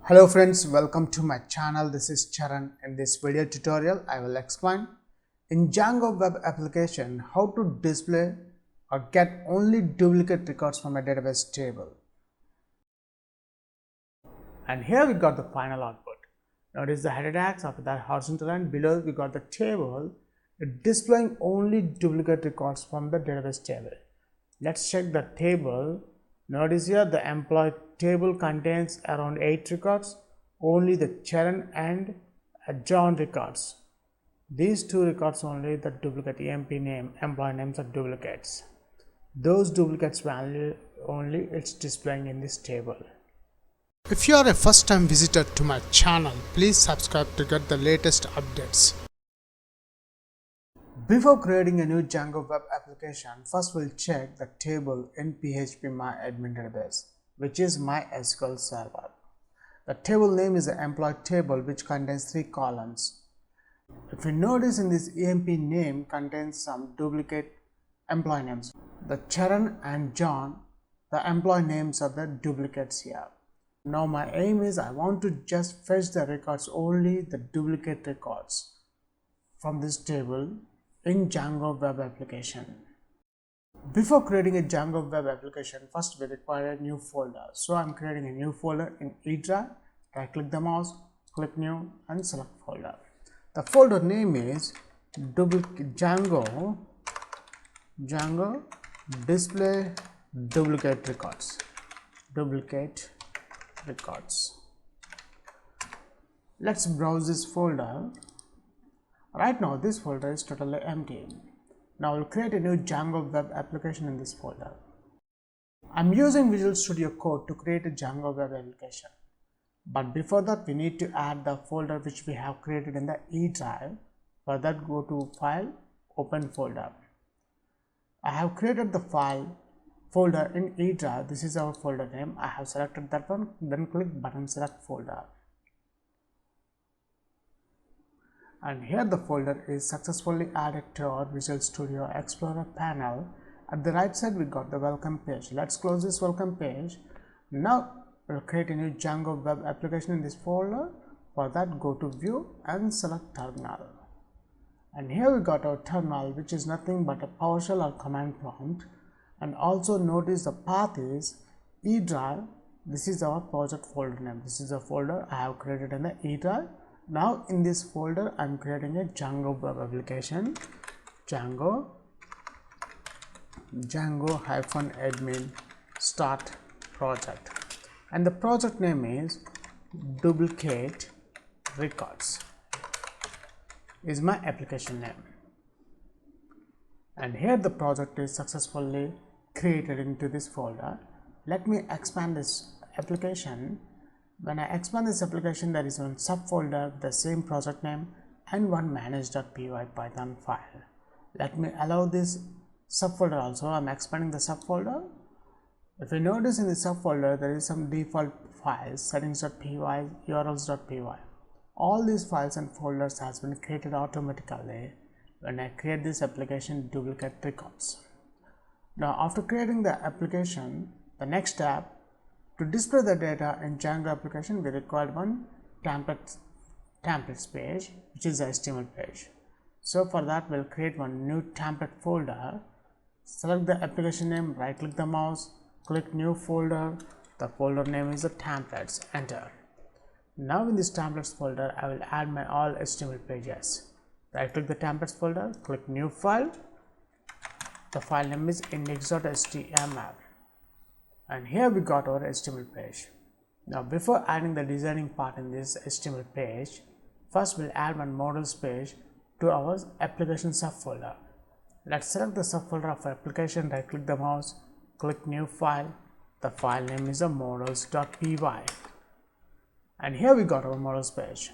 Hello friends, welcome to my channel. This is Charan. In this video tutorial, I will explain in Django web application how to display or get only duplicate records from a database table. And here we got the final output. Notice the header tags, after that horizontal line, below we got the table displaying only duplicate records from the database table. Let's check the table. Notice here the employee table contains around 8 records, only the Charan and John records. These two records only the duplicate EMP name, employee names are duplicates. Those duplicates value only it's displaying in this table. If you are a first time visitor to my channel, please subscribe to get the latest updates. Before creating a new Django web application, first we'll check the table in phpMyAdmin database, which is MySQL server. The table name is the employee table, which contains 3 columns. If you notice in this EMP name contains some duplicate employee names. The Charan and John, the employee names are the duplicates here. Now my aim is I want to just fetch the records, only the duplicate records from this table in Django web application. Before creating a Django web application, first we require a new folder. So I'm creating a new folder in E drive. Right click the mouse, click new and select folder. The folder name is Django display duplicate records. Let's browse this folder. Right now this folder is totally empty. Now we'll create a new Django web application in this folder. I'm using Visual Studio Code to create a Django web application. But before that we need to add the folder which we have created in the E drive. For that, go to File, Open Folder. I have created the folder in E drive. This is our folder name. I have selected that one. Then click button select folder. And here the folder is successfully added to our Visual Studio Explorer panel. At the right side we got the welcome page. Let's close this welcome page. Now we'll create a new Django web application in this folder. For that, go to View and select Terminal. And here we got our terminal, which is nothing but a PowerShell or command prompt. And also notice the path is E drive. This is our project folder name. This is a folder I have created in the E drive. Now in this folder I'm creating a Django web application, Django-admin start project, and the project name is duplicate records is my application name. And here the project is successfully created into this folder. Let me expand this application. When I expand this application, there is one subfolder with the same project name and one manage.py Python file. Let me allow this subfolder also. I'm expanding the subfolder. If you notice in the subfolder, there is some default files, settings.py, urls.py. All these files and folders has been created automatically when I create this application duplicate records. Now after creating the application, the next step, to display the data in Django application, we require one templates page, which is the HTML page. So for that, we'll create one new template folder. Select the application name, right click the mouse, click new folder. The folder name is the templates, enter. Now in this templates folder, I will add my all HTML pages. Right click the templates folder, click new file. The file name is index.html. And here we got our HTML page. Now before adding the designing part in this HTML page, first we'll add one models page to our application subfolder. Let's select the subfolder of application, right click the mouse, click new file. The file name is a models.py. And here we got our models page.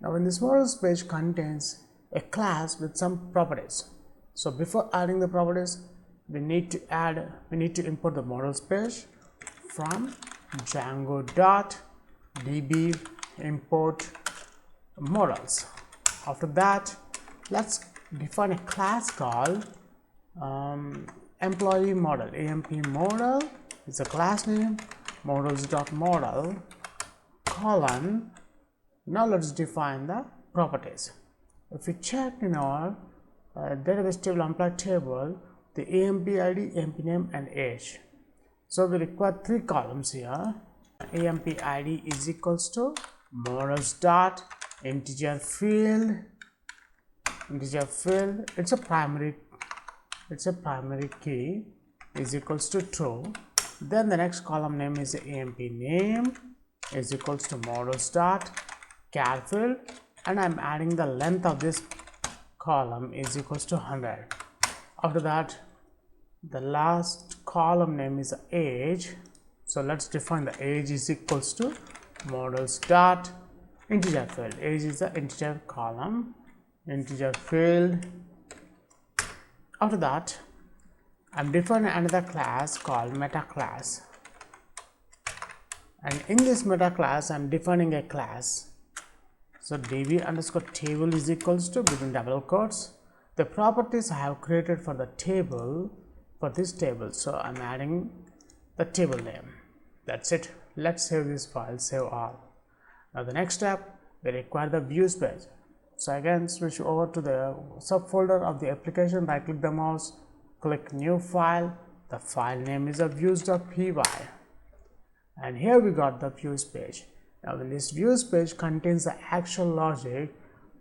Now in this models page contains a class with some properties. So before adding the properties, we need to import the models page from django.db import models. After that, let's define a class called employee model. EMP model is a class name. Models.model colon. Now let's define the properties. If we check in our database table, employee table, the AMP ID, AMP name and age. So we require 3 columns here. AMP ID is equals to models dot integer field. It's a primary key is equals to true. Then the next column name is AMP name is equals to models dot char field, and I'm adding the length of this column is equals to 100. After that, the last column name is age. So let's define the age is equals to models dot integer field. Age is the integer column, integer field. After that, I'm defining another class called meta class, and in this meta class I'm defining a class. So db underscore table is equals to between double quotes the properties I have created for the table, for this table. So I'm adding the table name. That's it. Let's save this file, save all. Now the next step, we require the views page. So again, switch over to the subfolder of the application, right click the mouse, click new file. The file name is a views.py, and here we got the views page. Now in this views page contains the actual logic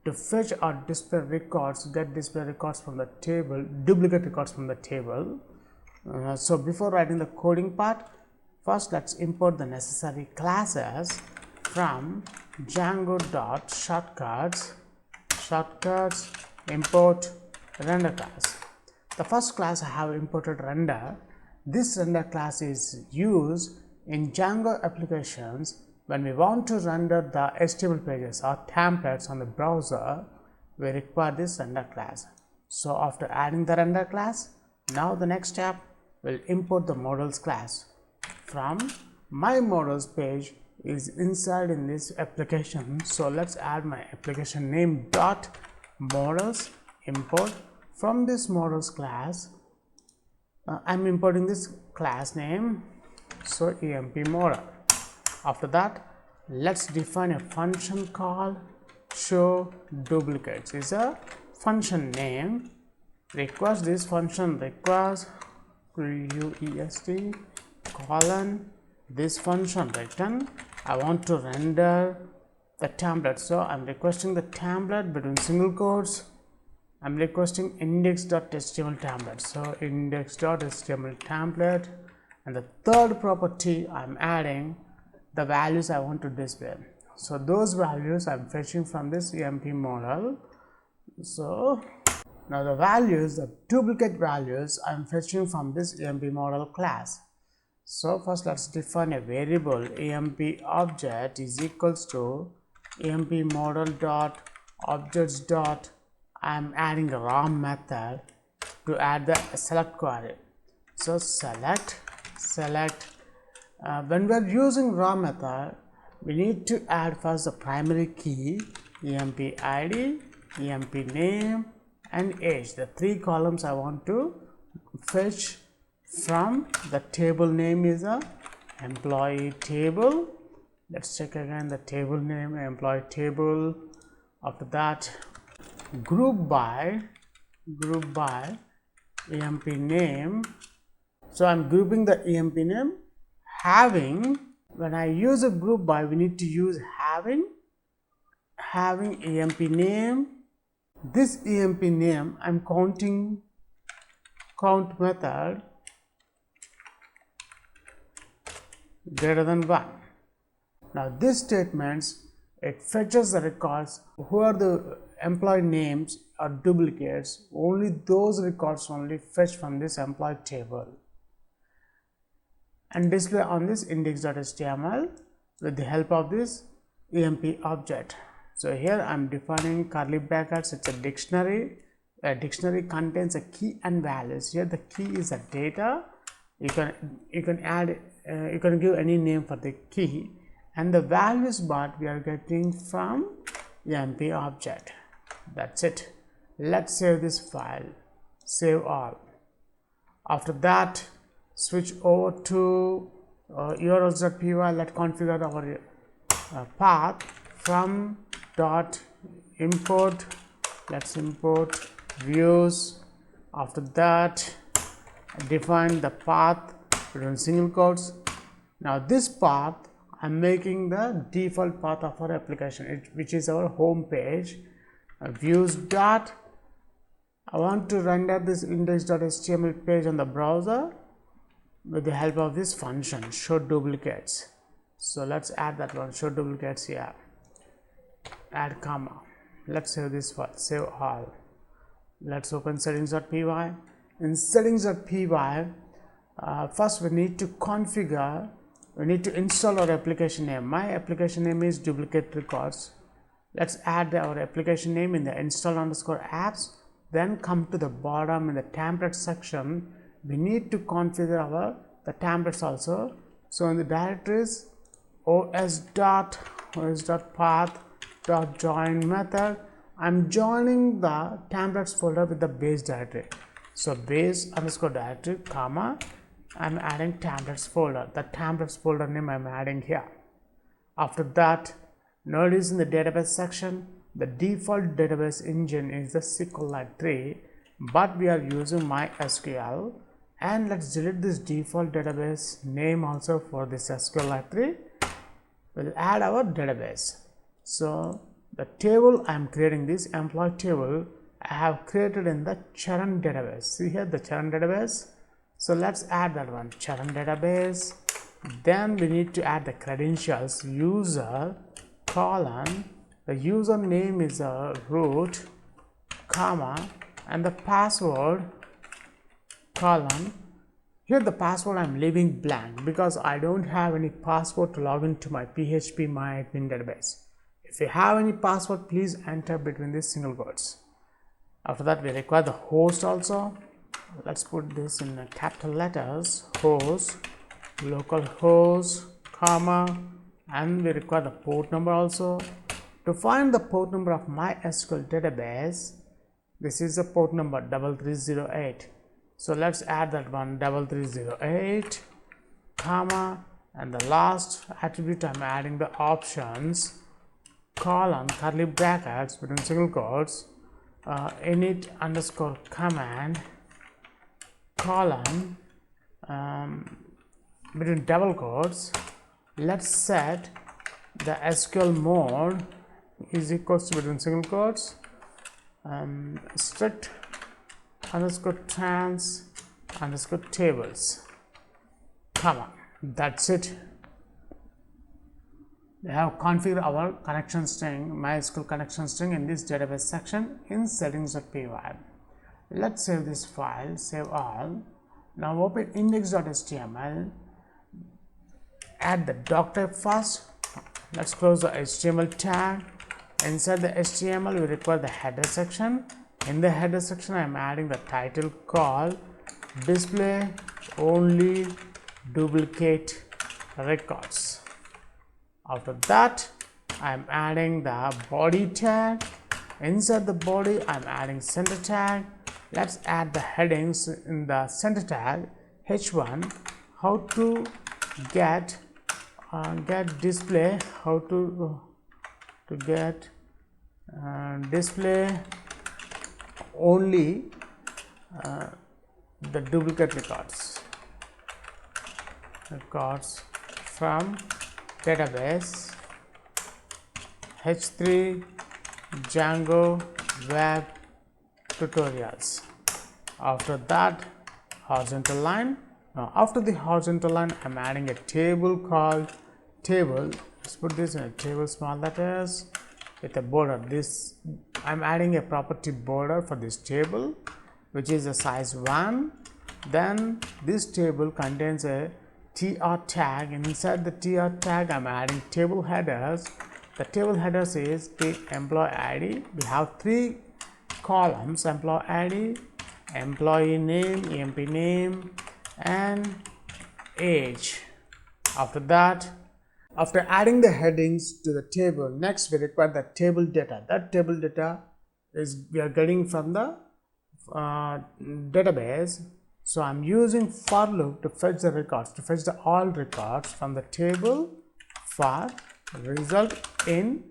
to fetch or display records, get display records from the table, duplicate records from the table. So before writing the coding part, first let's import the necessary classes from Django.shortcuts import render class. The first class I have imported render. This render class is used in Django applications when we want to render the HTML pages or templates on the browser. We require this render class. So after adding the render class, now the next step, we'll import the models class from my models page is inside in this application. So let's add my application name dot models import. From this models class, I'm importing this class name, so EMP model. After that, let's define a function called show duplicates. Is a function name. Requires this function requires request colon this function return. I want to render the template, so I'm requesting the template between single quotes. I'm requesting index.html template, so index.html template, and the third property I'm adding the values I want to display. So those values I'm fetching from this EMP model. So now the values, the duplicate values I'm fetching from this EMP model class. So first let's define a variable EMP object is equals to EMP model dot objects dot. I'm adding a ROM method to add the select query. So select. When we are using ROM method, we need to add first the primary key, EMP ID, EMP name and age. The 3 columns I want to fetch from the table name is a employee table. Let's check again the table name, employee table. After that, group by EMP name. So I'm grouping the EMP name having. When I use a group by, we need to use having EMP name. This EMP name I'm counting count method greater than 1. Now this statements, it fetches the records who are the employee names or duplicates. Only those records only fetch from this employee table and display on this index.html with the help of this EMP object. So here I'm defining curly brackets. It's a dictionary. A dictionary contains a key and values. Here the key is a data. You can add you can give any name for the key, and the values part we are getting from EMP object. That's it. Let's save this file, save all. After that, switch over to urls.py. Let's configure our path from dot import. Let's import views. After that, define the path between single quotes. Now this path I'm making the default path of our application, which is our home page. Views dot, I want to render this index.html page on the browser with the help of this function show duplicates. So let's add that one, show duplicates here. Add comma. Let's save this file, save all. Let's open settings.py. In settings.py, first we need to configure, we need to install our application name. My application name is duplicate records. Let's add our application name in the install_apps. Then come to the bottom in the template section. We need to configure the templates also. So in the directories os.path.join method, I'm joining the templates folder with the base directory. So base_directory, comma, I'm adding templates folder. The templates folder name I'm adding here. After that, notice in the database section, the default database engine is the SQLite 3, but we are using MySQL. And let's delete this default database name also for this SQLite 3. We'll add our database. So the table I'm creating, this employee table, I have created in the Charan database. See here the Charan database. So let's add that one, Charan database. Then we need to add the credentials, user colon, the username is a root, comma, and the password colon. Here the password I'm leaving blank because I don't have any password to log into my PHP MyAdmin database. If you have any password, please enter between these single quotes. After that, we require the host also. Let's put this in capital letters, host, localhost, comma, and we require the port number also. To find the port number of MySQL database, this is the port number 3308. So let's add that one, 3308, comma, and the last attribute I'm adding the options, colon, curly brackets between single quotes, init_command, colon, between double quotes. Let's set the SQL mode is equals to between single quotes, strict_trans_tables, comma. That's it. We have configured our connection string, MySQL connection string, in this database section in settings.py. Let's save this file, save all. Now open index.html, add the doc type first. Let's close the HTML tag. Inside the HTML, we require the header section. In the header section, I am adding the title called display only duplicate records. After that, I am adding the body tag. Inside the body, I am adding center tag. Let's add the headings in the center tag. H1, how to get display, how to get display only the duplicate records from database H3 Django web tutorials. After that, horizontal line. Now after the horizontal line, I'm adding a table called table. Let's put this in a table small letters with a border. This I'm adding a property border for this table, which is a size 1. Then this table contains a tr tag. Inside the tr tag, I'm adding table headers. The table headers is the employee ID. We have 3 columns: employee ID, employee name, emp name, and age. After that, after adding the headings to the table, next we require the table data. That table data is we are getting from the database. So I'm using for loop to fetch the records, to fetch the all records from the table for result in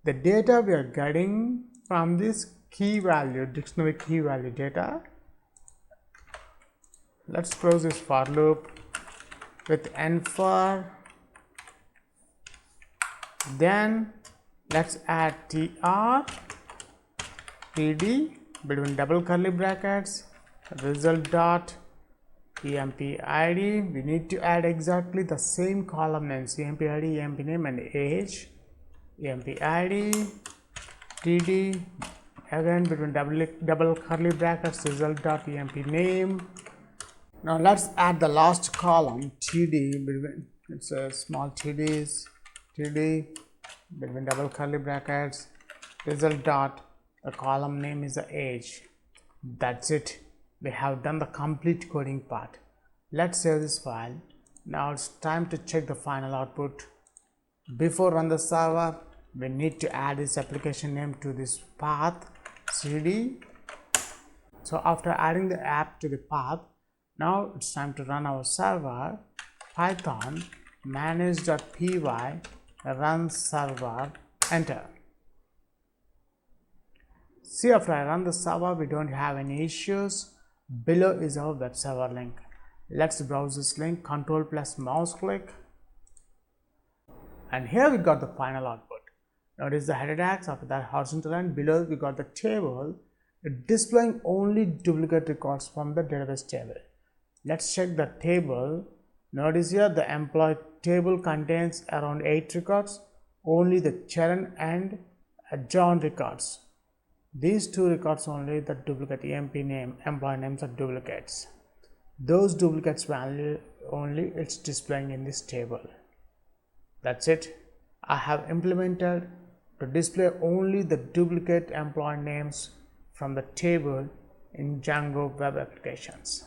the data we are getting from this key value, dictionary key value data. Let's close this for loop with n for. Then let's add tr td between double curly brackets result dot emp id. We need to add exactly the same column names, emp id, emp name and age. Emp id td again between double curly brackets result dot emp name. Now let's add the last column td between, it's a small td's, td between double curly brackets result dot, the column name is the age. That's it. We have done the complete coding part. Let's save this file. Now it's time to check the final output. Before run the server, we need to add this application name to this path cd. So after adding the app to the path, now it's time to run our server. Python manage.py run server, enter. See, after I run the server, we don't have any issues. Below is our web server link. Let's browse this link, Ctrl plus mouse click, and here we got the final output. Notice the header tags, after that horizontal line, below we got the table displaying only duplicate records from the database table. Let's check the table. Notice here the employee table contains around 8 records, only the Charan and John records. These two records only the duplicate emp name, employee names are duplicates. Those duplicates value only it's displaying in this table. That's it. I have implemented to display only the duplicate employee names from the table in Django web applications.